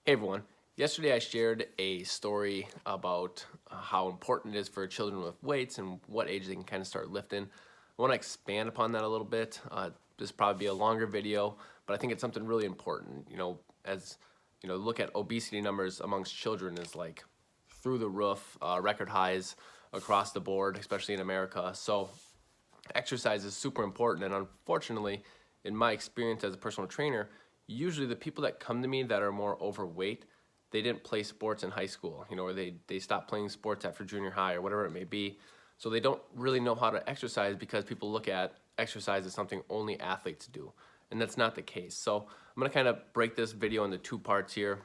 Hey everyone. Yesterday I shared a story about how important it is for children with weights and what age they can kind of start lifting. I want to expand upon that a little bit. This will probably be a longer video, but I think it's something really important. As look at obesity numbers amongst children is like through the roof, record highs across the board, especially in America. So exercise is super important, and unfortunately, in my experience as a personal trainer, usually the people that come to me that are more overweight, they didn't play sports in high school, or they stopped playing sports after junior high or whatever it may be. So they don't really know how to exercise because people look at exercise as something only athletes do, and that's not the case. So I'm going to kind of break this video into two parts here.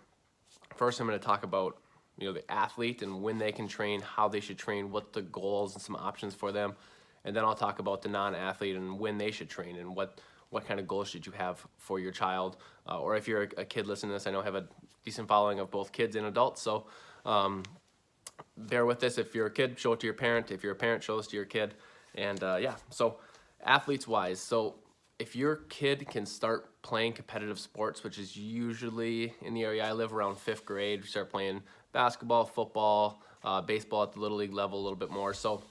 First, I'm going to talk about the athlete and when they can train, how they should train, what the goals and some options for them, and then I'll talk about the non-athlete and when they should train and what kind of goals should you have for your child, or if you're a kid listening to this. I know I have a decent following of both kids and adults, so bear with this. If you're a kid, show it to your parent. If you're a parent, show this to your kid. And yeah, so athletes wise, so if your kid can start playing competitive sports, which is usually in the area I live around fifth grade, we start playing basketball, football, baseball at the little league level a little bit more. So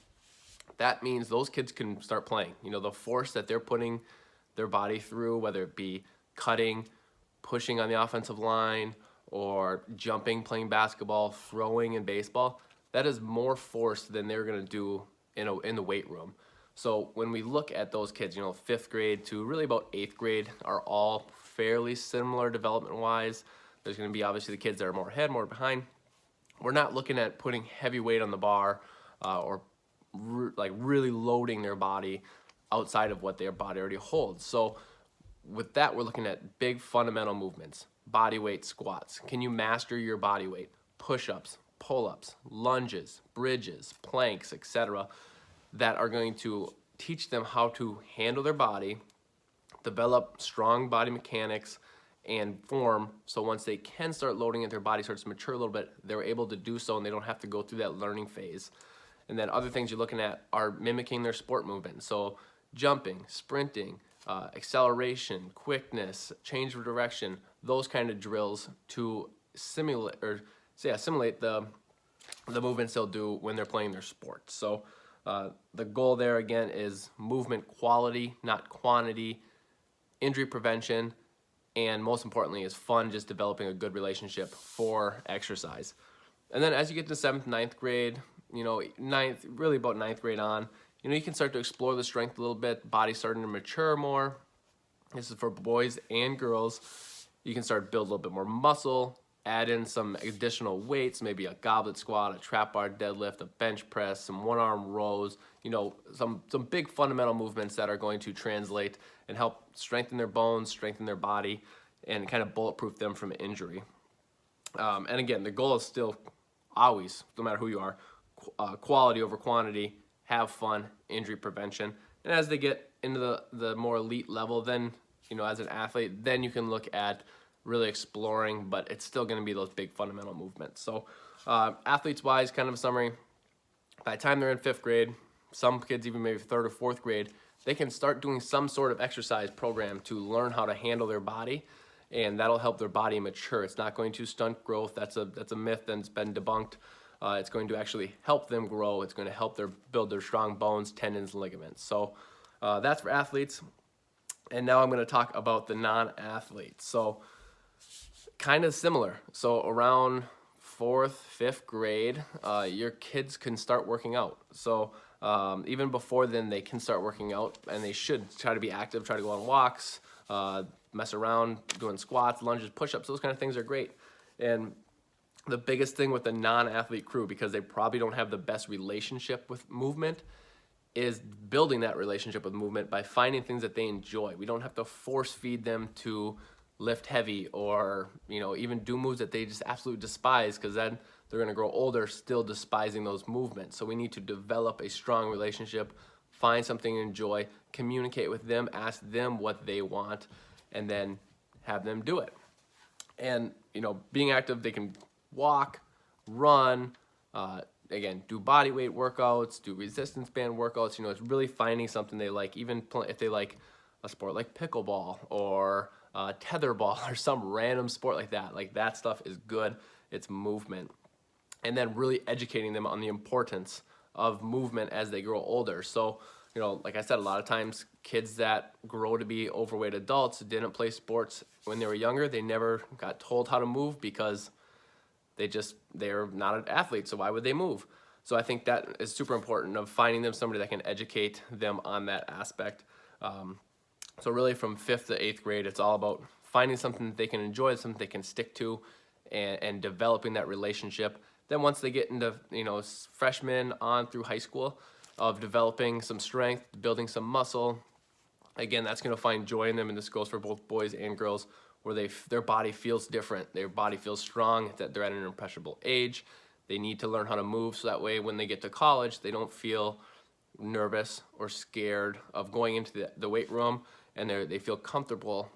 that means those kids can start playing. The force that they're putting their body through, whether it be cutting, pushing on the offensive line, or jumping, playing basketball, throwing in baseball, that is more force than they're going to do in the weight room. So when we look at those kids, fifth grade to really about eighth grade are all fairly similar development-wise. There's going to be obviously the kids that are more ahead, more behind. We're not looking at putting heavy weight on the bar or like really loading their body outside of what their body already holds. So with that, we're looking at big fundamental movements, body weight squats. Can you master your body weight? Push-ups, pull-ups, lunges, bridges, planks, etc., that are going to teach them how to handle their body, develop strong body mechanics and form, so once they can start loading it, their body starts to mature a little bit, they're able to do so and they don't have to go through that learning phase. And then other things you're looking at are mimicking their sport movement. So jumping, sprinting, acceleration, quickness, change of direction, those kind of drills to simulate the movements they'll do when they're playing their sport. So the goal there again is movement quality, not quantity, injury prevention, and most importantly is fun, just developing a good relationship for exercise. And then as you get to seventh, ninth grade, really about ninth grade on, you can start to explore the strength a little bit, body starting to mature more. This is for boys and girls. You can start to build a little bit more muscle, add in some additional weights, maybe a goblet squat, a trap bar deadlift, a bench press, some one-arm rows, some big fundamental movements that are going to translate and help strengthen their bones, strengthen their body, and kind of bulletproof them from injury. And again, the goal is still always, no matter who you are, quality over quantity, have fun, injury prevention. And as they get into the more elite level, then, as an athlete, then you can look at really exploring, but it's still going to be those big fundamental movements. So athletes-wise, kind of a summary, by the time they're in fifth grade, some kids even maybe third or fourth grade, they can start doing some sort of exercise program to learn how to handle their body, and that'll help their body mature. It's not going to stunt growth. That's a myth that's been debunked. It's going to actually help them grow. It's going to help build their strong bones, tendons, ligaments. So that's for athletes. And now I'm going to talk about the non-athletes. So kind of similar. So around fourth, fifth grade, your kids can start working out. So even before then, they can start working out, and they should try to be active, try to go on walks, mess around, doing squats, lunges, push-ups. Those kind of things are great. And the biggest thing with the non-athlete crew, because they probably don't have the best relationship with movement, is building that relationship with movement by finding things that they enjoy. We don't have to force feed them to lift heavy or even do moves that they just absolutely despise, because then they're going to grow older still despising those movements. So we need to develop a strong relationship, find something to enjoy, communicate with them, ask them what they want, and then have them do it. And being active, they can walk, run, again, do body weight workouts, do resistance band workouts. It's really finding something they like, even if they like a sport like pickleball or tetherball or some random sport like that. Like that stuff is good. It's movement. And then really educating them on the importance of movement as they grow older. So, you know, like I said, a lot of times kids that grow to be overweight adults didn't play sports when they were younger. They never got told how to move because they're not an athlete, so why would they move? So I think that is super important, of finding them somebody that can educate them on that aspect. So really from 5th to 8th grade, it's all about finding something that they can enjoy, something they can stick to, and developing that relationship. Then once they get into, you know, freshmen on through high school, of developing some strength, building some muscle, again, that's going to find joy in them, and this goes for both boys and girls, where their body feels different. Their body feels strong, that they're at an impressionable age. They need to learn how to move, so that way when they get to college, they don't feel nervous or scared of going into the weight room, and they feel comfortable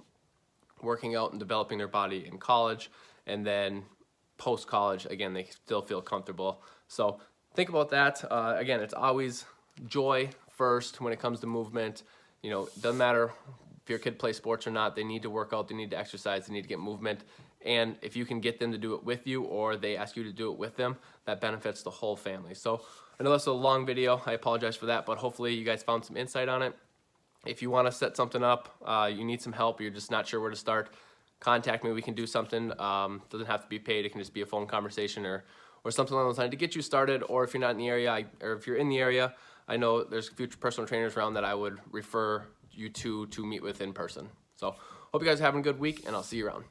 working out and developing their body in college. And then post-college, again, they still feel comfortable. So think about that. Again, it's always joy first when it comes to movement. You know, it doesn't matter if your kid plays sports or not, they need to work out, they need to exercise, they need to get movement. And if you can get them to do it with you, or they ask you to do it with them, that benefits the whole family. So I know that's a long video, I apologize for that, but hopefully you guys found some insight on it. If you want to set something up, you need some help, you're just not sure where to start, contact me, we can do something. Doesn't have to be paid, it can just be a phone conversation or something along those lines to get you started. Or if you're not in the area, or if you're in the area, I know there's future personal trainers around that I would refer you to meet with in person. So hope you guys are having a good week, and I'll see you around.